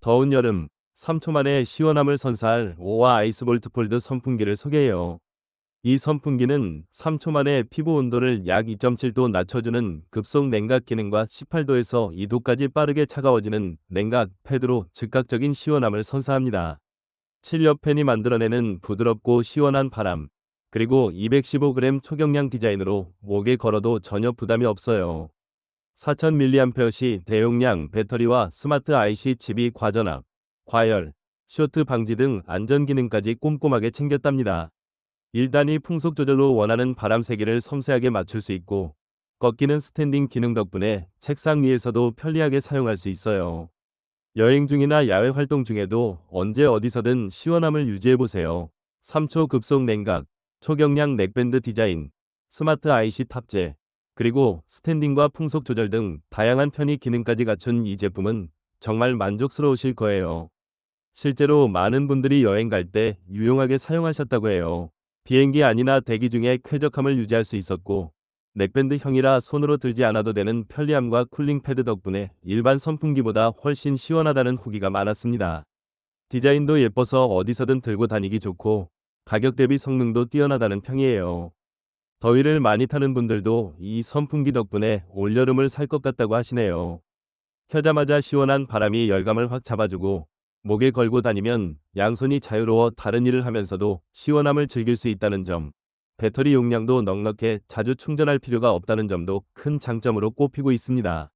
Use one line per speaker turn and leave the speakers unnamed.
더운 여름, 3초 만에 시원함을 선사할 오와 아이스볼트 폴드 선풍기를 소개해요. 이 선풍기는 3초 만에 피부 온도를 약 2.7도 낮춰주는 급속 냉각 기능과 18도에서 2도까지 빠르게 차가워지는 냉각 패드로 즉각적인 시원함을 선사합니다. 7엽 팬이 만들어내는 부드럽고 시원한 바람, 그리고 215g 초경량 디자인으로 목에 걸어도 전혀 부담이 없어요. 4000mAh 대용량 배터리와 스마트 IC 칩이 과전압, 과열, 쇼트 방지 등 안전 기능까지 꼼꼼하게 챙겼답니다. 1단위 풍속 조절로 원하는 바람 세기를 섬세하게 맞출 수 있고, 꺾이는 스탠딩 기능 덕분에 책상 위에서도 편리하게 사용할 수 있어요. 여행 중이나 야외 활동 중에도 언제 어디서든 시원함을 유지해보세요. 3초 급속 냉각, 초경량 넥밴드 디자인, 스마트 IC 탑재, 그리고 스탠딩과 풍속 조절 등 다양한 편의 기능까지 갖춘 이 제품은 정말 만족스러우실 거예요. 실제로 많은 분들이 여행 갈 때 유용하게 사용하셨다고 해요. 비행기 안이나 대기 중에 쾌적함을 유지할 수 있었고, 넥밴드형이라 손으로 들지 않아도 되는 편리함과 쿨링 패드 덕분에 일반 선풍기보다 훨씬 시원하다는 후기가 많았습니다. 디자인도 예뻐서 어디서든 들고 다니기 좋고, 가격 대비 성능도 뛰어나다는 평이에요. 더위를 많이 타는 분들도 이 선풍기 덕분에 올여름을 살 것 같다고 하시네요. 켜자마자 시원한 바람이 열감을 확 잡아주고, 목에 걸고 다니면 양손이 자유로워 다른 일을 하면서도 시원함을 즐길 수 있다는 점, 배터리 용량도 넉넉해 자주 충전할 필요가 없다는 점도 큰 장점으로 꼽히고 있습니다.